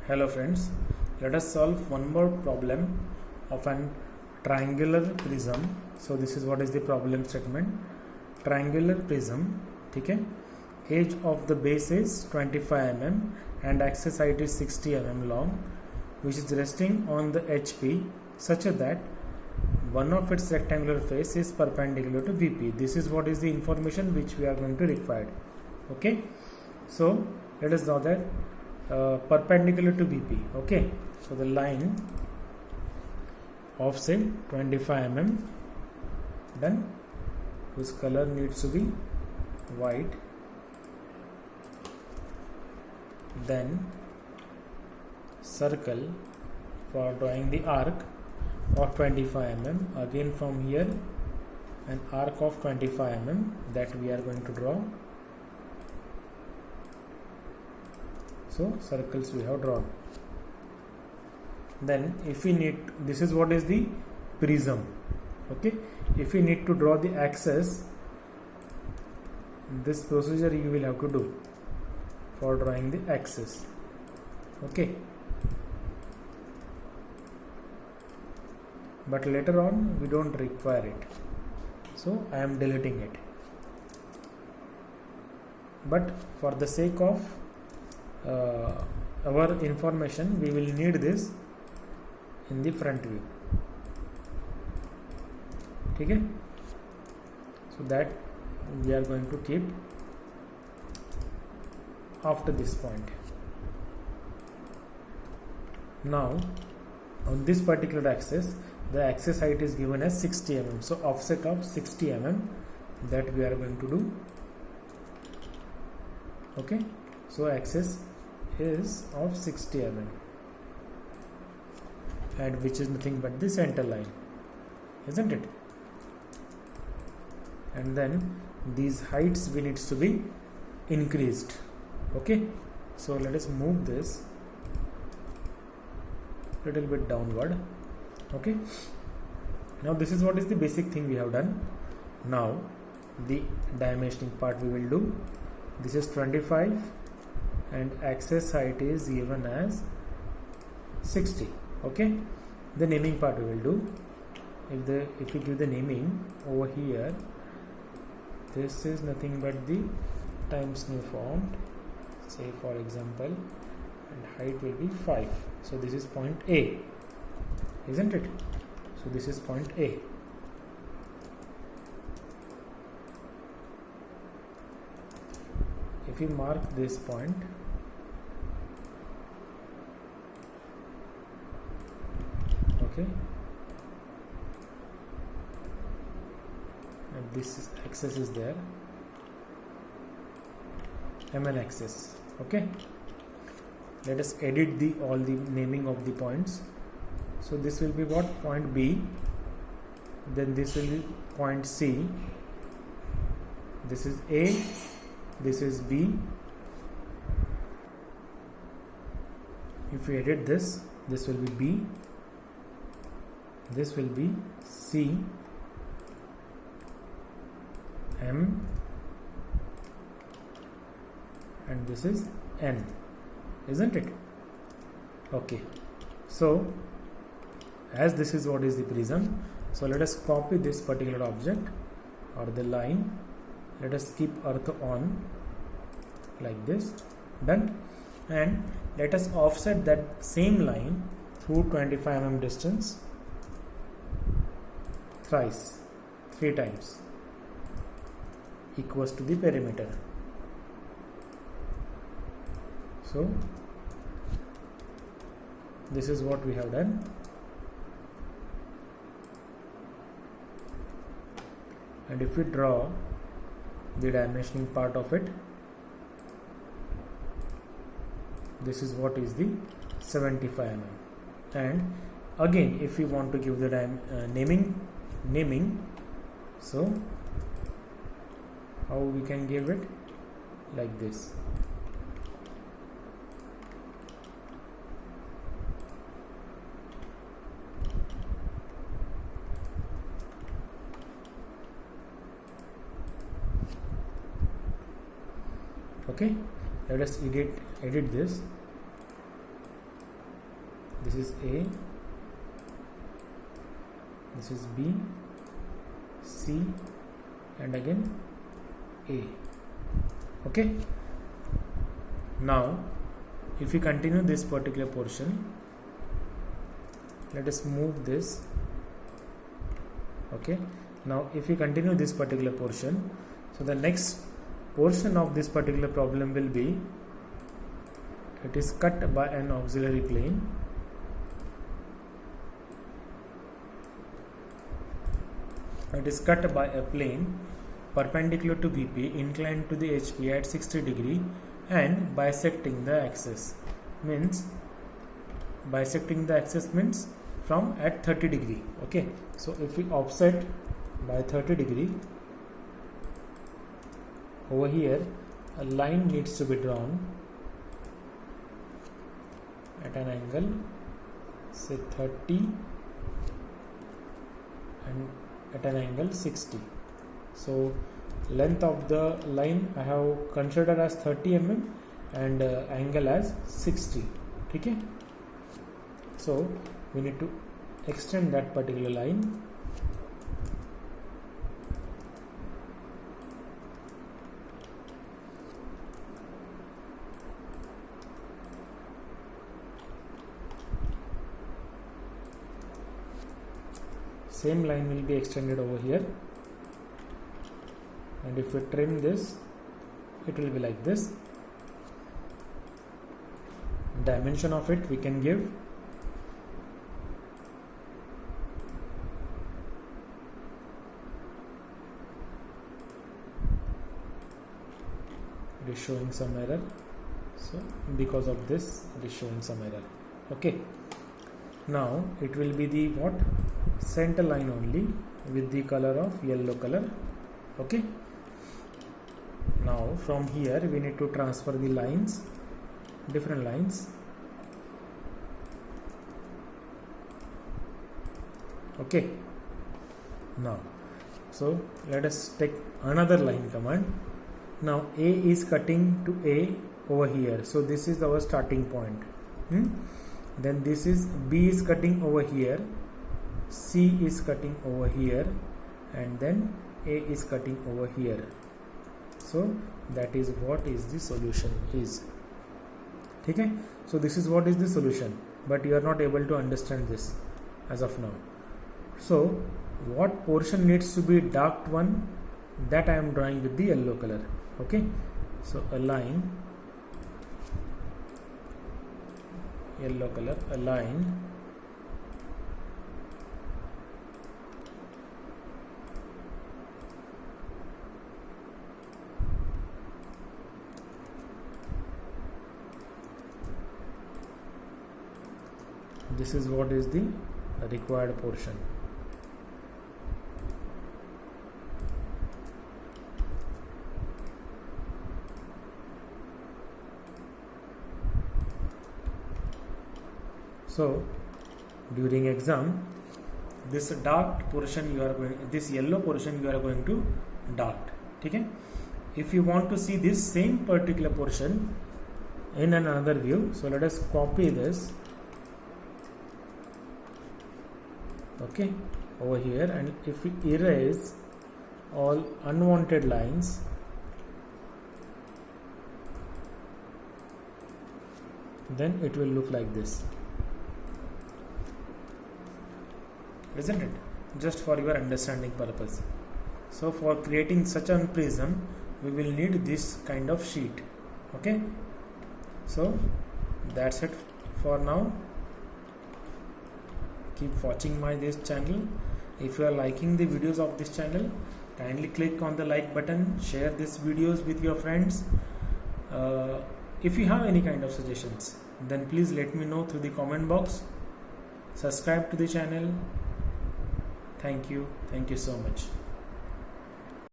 Hello friends, let us solve one more problem of an triangular prism. So this is what is the problem statement. Triangular prism, ठीक है. Edge of the base is 25 mm and axis height is 60 mm long, which is resting on the HP such that one of its rectangular face is perpendicular to VP. This is what is the information which we are going to require. Okay, so let us know that perpendicular to VP. Okay, so the line of say 25 mm, done, whose color needs to be white. Then circle for drawing the arc of 25 mm. Again from here an arc of 25 mm that we are going to draw. So circles we have drawn. Then if we need, this is what is the prism. Okay, if we need to draw the axis, this procedure you will have to do for drawing the axis. Okay, but later on we don't require it, so I am deleting it. But for the sake of our information, we will need this in the front view. Okay, so that we are going to keep after this point. Now on this particular axis, the axis height is given as 60 mm, so offset of 60 mm that we are going to do. Okay, so axis is of 60 mm, and which is nothing but the center line, isn't it? And then these heights we needs to be increased. Okay, so let us move this little bit downward. Okay, now this is what is the basic thing we have done. Now the dimensioning part we will do. This is 25 and axis height is given as 60. Okay, the naming part we will do. If we give the naming over here, this is nothing but the Times New Font, say for example, and height will be 5. So this is point A, isn't it? So this is point A. If we mark this point, okay, and this axis is there, MN axis. Okay, let us edit all the naming of the points. So this will be what? Point B, then this will be point C, this is A, this is B. If we edit this, this will be B, this will be C, M, and this is N, isn't it? Okay, so as this is what is the prism, so let us copy this particular object or the line. Let us keep earth on like this, done, and let us offset that same line through 25 mm distance thrice, 3 times, equals to the perimeter. So this is what we have done. And if we draw the dimensioning part of it, this is what is the 75 mm. And again, if we want to give the naming, so how we can give it? Like this. Okay, let us edit this. this is A, this is B, C, and again A. Okay. Now if we continue this particular portion, let us move this. Okay, now if we continue this particular portion, so the next portion of this particular problem will be, it is cut by an auxiliary plane. It is cut by a plane perpendicular to VP, inclined to the HP at 60 degree and bisecting the axis. Means bisecting the axis means from at 30 degree. Okay, so if we offset by 30 degree, over here a line needs to be drawn at an angle say 30 and at an angle 60. So length of the line I have considered as 30 mm and angle as 60. Okay, so we need to extend that particular line. Same line will be extended over here, and if we trim this, it will be like this. Dimension of it we can give it is showing some error, so because of this it is showing some error. Okay, now it will be the what, center line only with the color of yellow color. Okay, now from here we need to transfer the lines, different lines. Okay, now so let us take another line command. Now A is cutting to A over here, so this is our starting point. Then this is B is cutting over here, C is cutting over here, and then A is cutting over here. So that is what is the solution is. Okay, so this is what is the solution, but you are not able to understand this as of now. So what portion needs to be dark one, that I am drawing with the yellow color. Okay, so a line, yellow color, a line this is what is the required portion. So during exam, this dark portion you are going, this yellow portion you are going to dark. Okay, if you want to see this same particular portion in another view, so let us copy this. Okay, over here, and if we erase all unwanted lines, then it will look like this, isn't it? Just for your understanding purpose. So for creating such a prism, we will need this kind of sheet. Okay, so that's it for now. Keep watching this channel. If you are liking the videos of this channel, kindly click on the like button, share these videos with your friends. If you have any kind of suggestions, then please let me know through the comment box. Subscribe to the channel. Thank you so much.